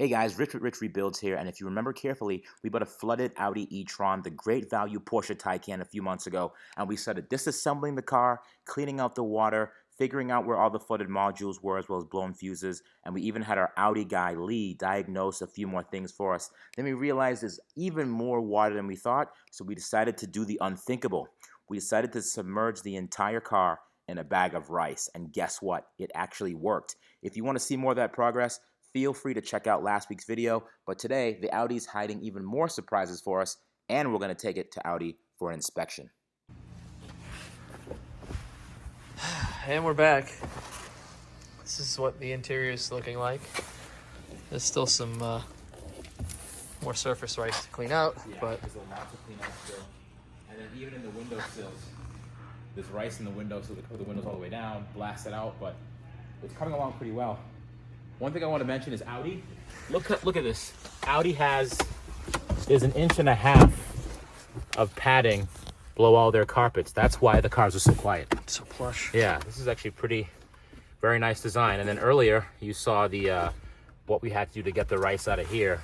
Hey guys, Rich with Rich Rebuilds here, and if you remember carefully, we bought a flooded Audi Etron, the great value Porsche Taycan, a few months ago, and we started disassembling the car, cleaning out the water, figuring out where all the flooded modules were, as well as blown fuses, and we even had our Audi guy, Lee, diagnose a few more things for us. Then we realized there's even more water than we thought, so we decided to do the unthinkable. We decided to submerge the entire car in a bag of rice, and guess what? It actually worked. If you want to see more of that progress, feel free to check out last week's video, but today the Audi's hiding even more surprises for us, and we're going to take it to Audi for an inspection. And we're back. This is what the interior is looking like. There's still some more surface rice to clean out, but there's a lot to clean out still. And then even in the windowsills, there's rice in the windows, so we put the windows all the way down, blast it out, but it's coming along pretty well. One thing I want to mention is Audi. Look at this. Audi there's 1.5 inches of padding below all their carpets. That's why the cars are so quiet. so plush. Yeah, this is actually very nice design. And then earlier you saw the what we had to do to get the rice out of here.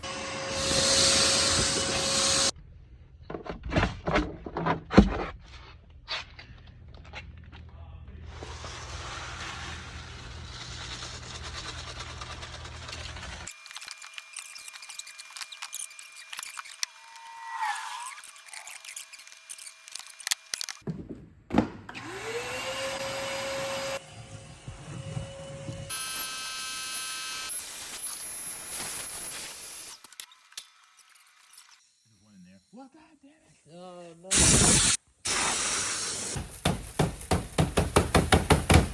Well, God damn it. Oh, no.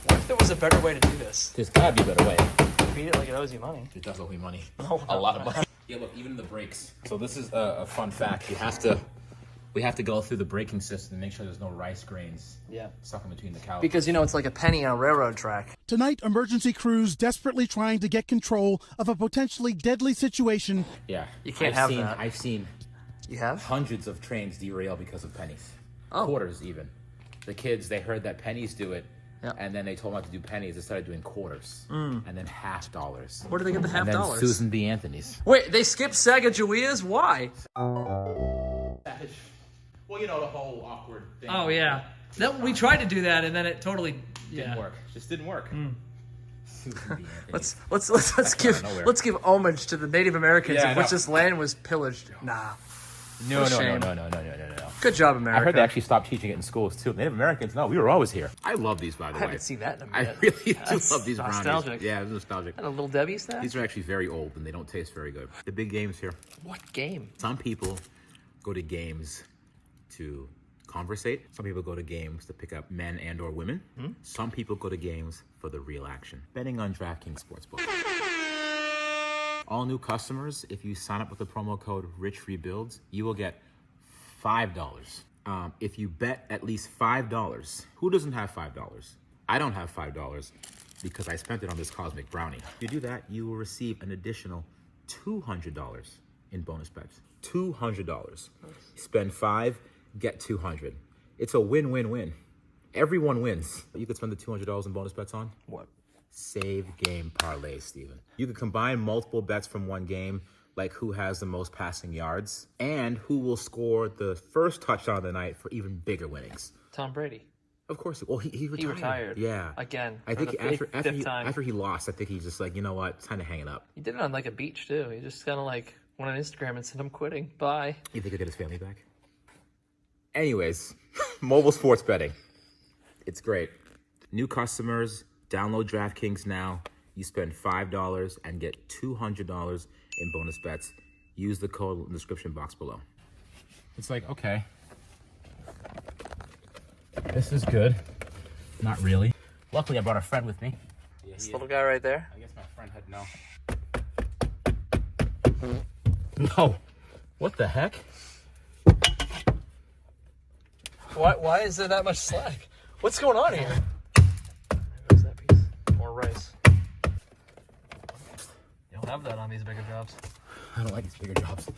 What if there was a better way to do this? There's gotta be a better way. Treat it like it owes you money. It does owe me money. Oh, a lot of money. Yeah, look, even the brakes. So this is a fun fact. We have to go through the braking system and make sure there's no rice grains stuck in between the calipers. Because, you know, it's like a penny on a railroad track. Tonight, emergency crews desperately trying to get control of a potentially deadly situation. Yeah. You can't have that. I've seen You have? hundreds of trains derail because of pennies. Oh. Quarters, even. The kids, they heard that pennies do it, Yeah. and then they told them not to do pennies. They started doing quarters, and then half dollars. Where do they get the half and then dollars? Susan B. Anthony's. Wait, they skipped Sacagaweas? Why? Well, you know, the whole awkward thing. Oh, yeah. We tried to do that, and then it totally Didn't work. Just didn't work. Susan B. Anthony's. Let's give homage to the Native Americans Yeah, I of which know. this land was pillaged. Nah. No. shame. No. Good job, America. I heard they actually stopped teaching it in schools too. Native Americans, no, we were always here. I love these, by the I way. haven't seen that in a I minute. really do That's love these brownies. nostalgic. Yeah, it's nostalgic. And a little Debbie's that? These are actually very old and they don't taste very good. The big games here. What game? Some people go to games to conversate. Some people go to games to pick up men and or women. Some people go to games for the real action. Betting on DraftKings Sportsbook. All new customers, if you sign up with the promo code RichRebuilds, you will get $5. If you bet at least $5, who doesn't have $5? I don't have $5 because I spent it on this cosmic brownie. If you do that, you will receive an additional $200 in bonus bets. $200. Spend $5, get $200. It's a win-win-win. Everyone wins. You could spend the $200 in bonus bets on? What? Save game parlay, Steven. You can combine multiple bets from one game, like who has the most passing yards and who will score the first touchdown of the night for even bigger winnings. Tom Brady. Of course. Well, he retired. He retired. Yeah. Again. I think fifth time. after he lost, I think he's just like, you know what? It's time to hang it up. He did it on like a beach too. He just kind of like went on Instagram and said, "I'm quitting. Bye." You think he'll get his family back? Anyways, mobile sports betting. It's great. New customers, download DraftKings now. You spend $5 and get $200 in bonus bets. Use the code in the description box below. It's like, okay, this is good. Not really. Luckily, I brought a friend with me. Yeah, This little guy right there. I guess my friend had no. No. What the heck? Why is there that much slack? What's going on here? There's that piece. More rice. You don't have that on these bigger jobs. I don't like these bigger jobs.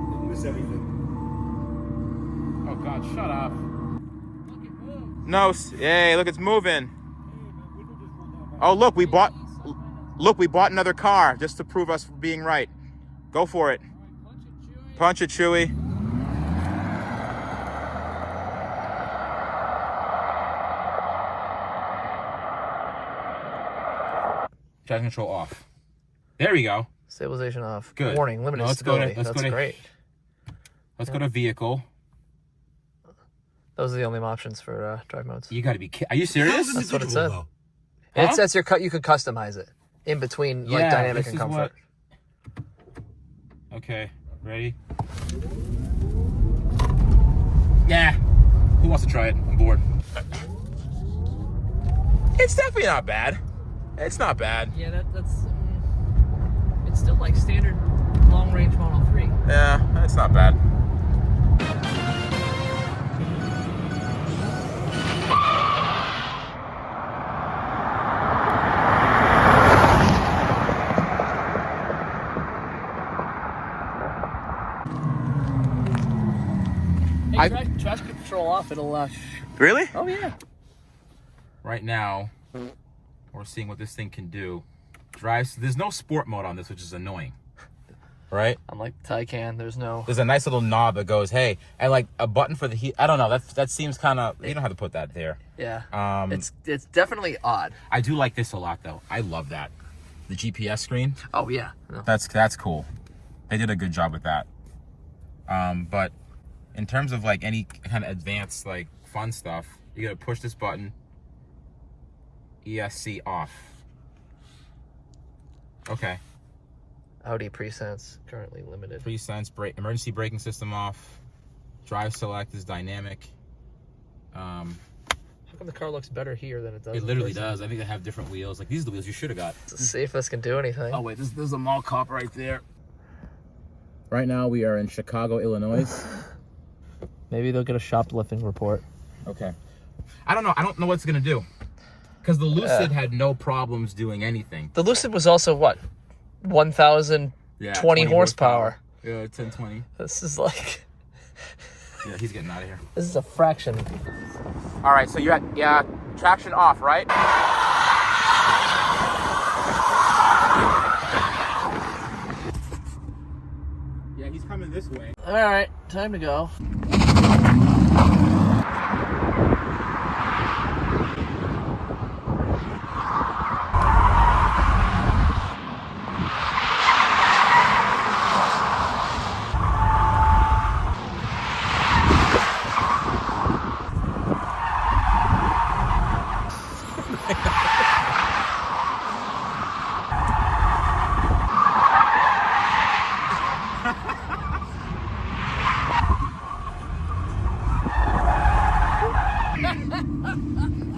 Didn't miss everything. Oh God, shut up. Look, it moves. No, hey, look, it's moving. Oh, look, we bought another car just to prove us being right. Go for it. Punch it, Chewy. Traction control off. There we go. Stabilization off. Good. Warning, limited stability. That's great. Let's go to vehicle. Those are the only options for drive modes. You gotta be kidding. Are you serious? That's what it said. Huh? It says you could customize it in between like dynamic and comfort. Okay, ready? Yeah. Who wants to try it? I'm bored. It's definitely not bad. It's not bad. Yeah, that's it's still like standard long range Model 3. Yeah, that's not bad. Traction control off, it'll Really? Oh yeah. Right now, we're seeing what this thing can do. Drives. There's no sport mode on this, which is annoying. Right? Unlike Taycan, there's a nice little knob that goes, hey, and like a button for the heat. I don't know. That seems kind of. You don't have to put that there. Yeah. It's definitely odd. I do like this a lot though. I love that. The GPS screen. Oh yeah. No. That's cool. They did a good job with that. But in terms of like any kind of advanced like fun stuff, you gotta push this button. ESC off. Okay. Audi Presense currently limited. Presense brake, emergency braking system off. Drive select is dynamic. How come the car looks better here than it does? It literally does. I think they have different wheels. Like these are the wheels you should have got. Let's see if this can do anything. Oh wait, there's a mall cop right there. Right now we are in Chicago, Illinois. Maybe they'll get a shoplifting report. Okay. I don't know. I don't know what it's gonna do. Because the Lucid had no problems doing anything. The Lucid was also what? 1,020 horsepower. Yeah, 1020. This is like... Yeah, he's getting out of here. This is a fraction. All right, so you're at, traction off, right? Yeah, he's coming this way. All right, time to go.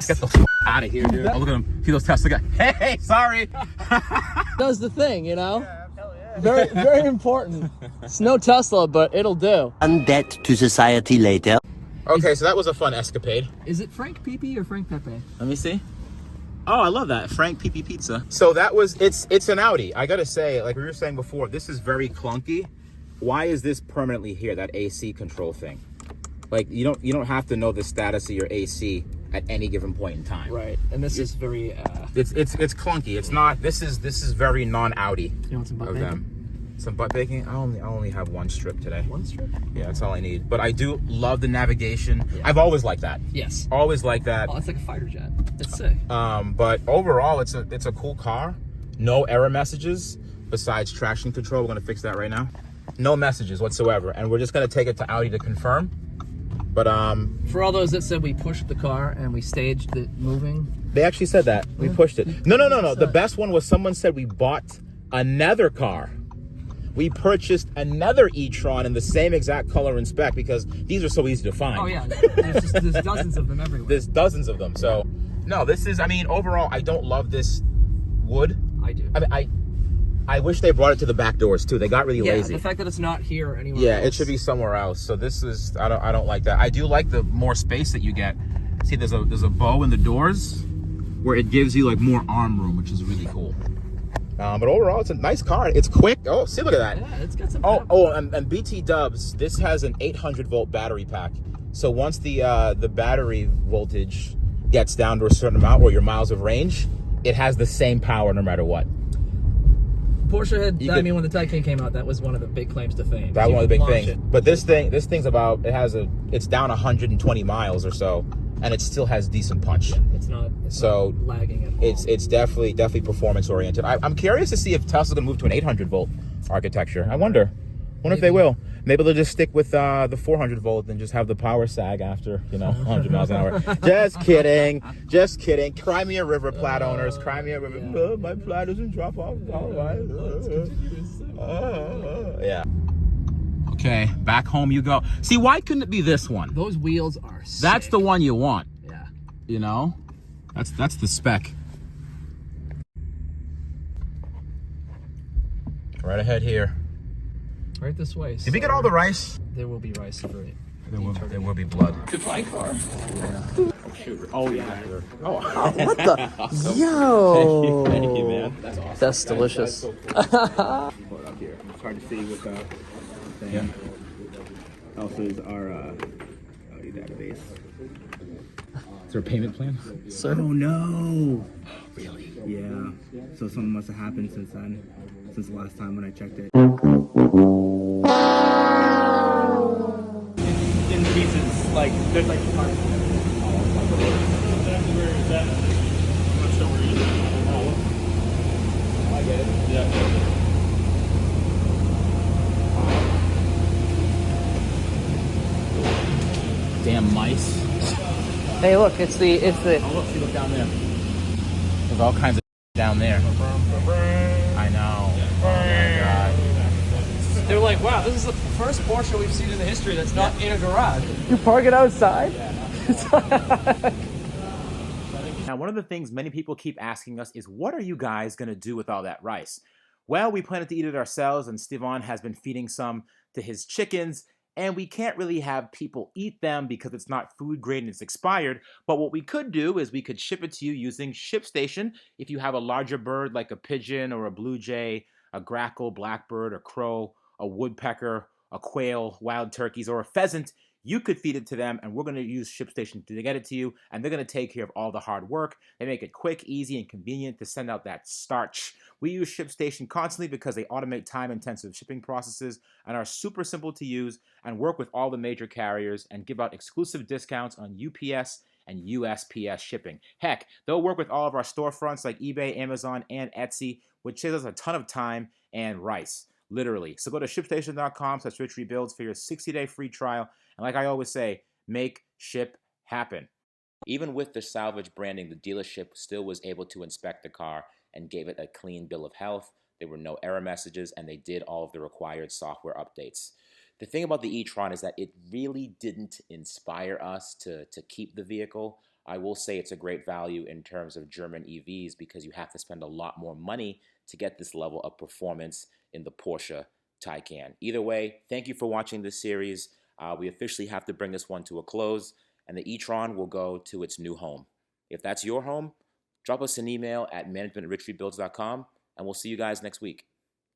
Get the out of here, dude. Oh, look at him. See those Tesla guys. Hey, sorry. Does the thing, you know? Yeah, hell yeah. Very, very important. It's no Tesla, but it'll do. Undead to society later. Okay, so that was a fun escapade. Is it Frank Pepe or Frank Pepe? Let me see. Oh, I love that. Frank Pepe Pizza. So that was, it's an Audi. I gotta say, like we were saying before, this is very clunky. Why is this permanently here, that AC control thing? Like, you don't have to know the status of your AC at any given point in time. Right, and this is very... It's clunky. It's not, this is very non-Audi. You want some butt bacon? Some butt baking? I only have one strip today. One strip? Yeah, that's all I need. But I do love the navigation. Yeah. I've always liked that. Yes. Always liked that. Oh, it's like a fighter jet. It's sick. But overall, it's a cool car. No error messages besides traction control. We're gonna fix that right now. No messages whatsoever, and we're just gonna take it to Audi to confirm. But for all those that said we pushed the car and we staged it moving, they actually said that we pushed it. No. The best one was someone said we bought another car. We purchased another e-tron in the same exact color and spec because these are so easy to find. oh yeah, there's dozens of them everywhere. There's dozens of them. So no, this is. I mean, overall, I don't love this wood. I do. I mean, I wish they brought it to the back doors too. They got really lazy. The fact that it's not here anywhere. Yeah, else. it should be somewhere else. So this is I don't like that. I do like the more space that you get. See, there's a bow in the doors where it gives you like more arm room, which is really cool. But overall, it's a nice car. It's quick. Oh, see, look at that. Yeah, it's got some. And BT Dubs. This has an 800 volt battery pack. So once the battery voltage gets down to a certain amount, or your miles of range, it has the same power no matter what. Porsche had, when the Taycan came out, that was one of the big claims to fame. That one of the big things. But this thing's about, it's down 120 miles or so, and it still has decent punch. Yeah, it's not lagging at all. It's definitely performance oriented. I'm curious to see if Tesla's gonna move to an 800 volt architecture. I wonder if they will. Maybe they'll just stick with the 400 volt and just have the power sag after 100 miles an hour. Just kidding. Cry me a river, Plaid owners. Cry me a river. Yeah. Oh, my Plaid doesn't drop off. Yeah. Okay, back home you go. See, why couldn't it be this one? Those wheels are sick. That's the one you want. Yeah. That's the spec. Right ahead here. Right this way. Did we get all the rice? There will be rice for it. There will be blood. Goodbye, car. Oh yeah. Oh. What the? Yo. Thank you, man. That's awesome. That's delicious. Hold up here. It's hard to see with the thing. Yeah. Also is our Audi database. Is there a payment plan? Sir? Oh no! Really? Yeah. So something must have happened since then. Since the last time when I checked it. In pieces, like there's like parts. I get it. Yeah. Damn mice. Hey, look, it's the. Oh, look, see, look down there. There's all kinds of down there. I know. Oh my god. They're like, wow, this is the first Porsche we've seen in the history that's not in a garage. You park it outside? Now, one of the things many people keep asking us is, what are you guys going to do with all that rice? Well, we plan to eat it ourselves, and Stevan has been feeding some to his chickens, and we can't really have people eat them because it's not food grade and it's expired. But what we could do is we could ship it to you using ShipStation. If you have a larger bird like a pigeon or a blue jay, a grackle, blackbird, a crow, a woodpecker, a quail, wild turkeys, or a pheasant, you could feed it to them, and we're going to use ShipStation to get it to you, and they're going to take care of all the hard work. They make it quick, easy, and convenient to send out that starch. We use ShipStation constantly because they automate time-intensive shipping processes and are super simple to use, and work with all the major carriers and give out exclusive discounts on UPS and USPS shipping. Heck, they'll work with all of our storefronts like eBay, Amazon, and Etsy, which saves us a ton of time and rice. Literally. So go to shipstation.com/richrebuilds for your 60-day free trial. And like I always say, make ship happen. Even with the salvage branding, the dealership still was able to inspect the car and gave it a clean bill of health. There were no error messages, and they did all of the required software updates. The thing about the e-tron is that it really didn't inspire us to keep the vehicle. I will say it's a great value in terms of German EVs because you have to spend a lot more money to get this level of performance in the Porsche Taycan. Either way, thank you for watching this series. We officially have to bring this one to a close, and the e-tron will go to its new home. If that's your home, drop us an email at management@richrebuilds.com, and we'll see you guys next week.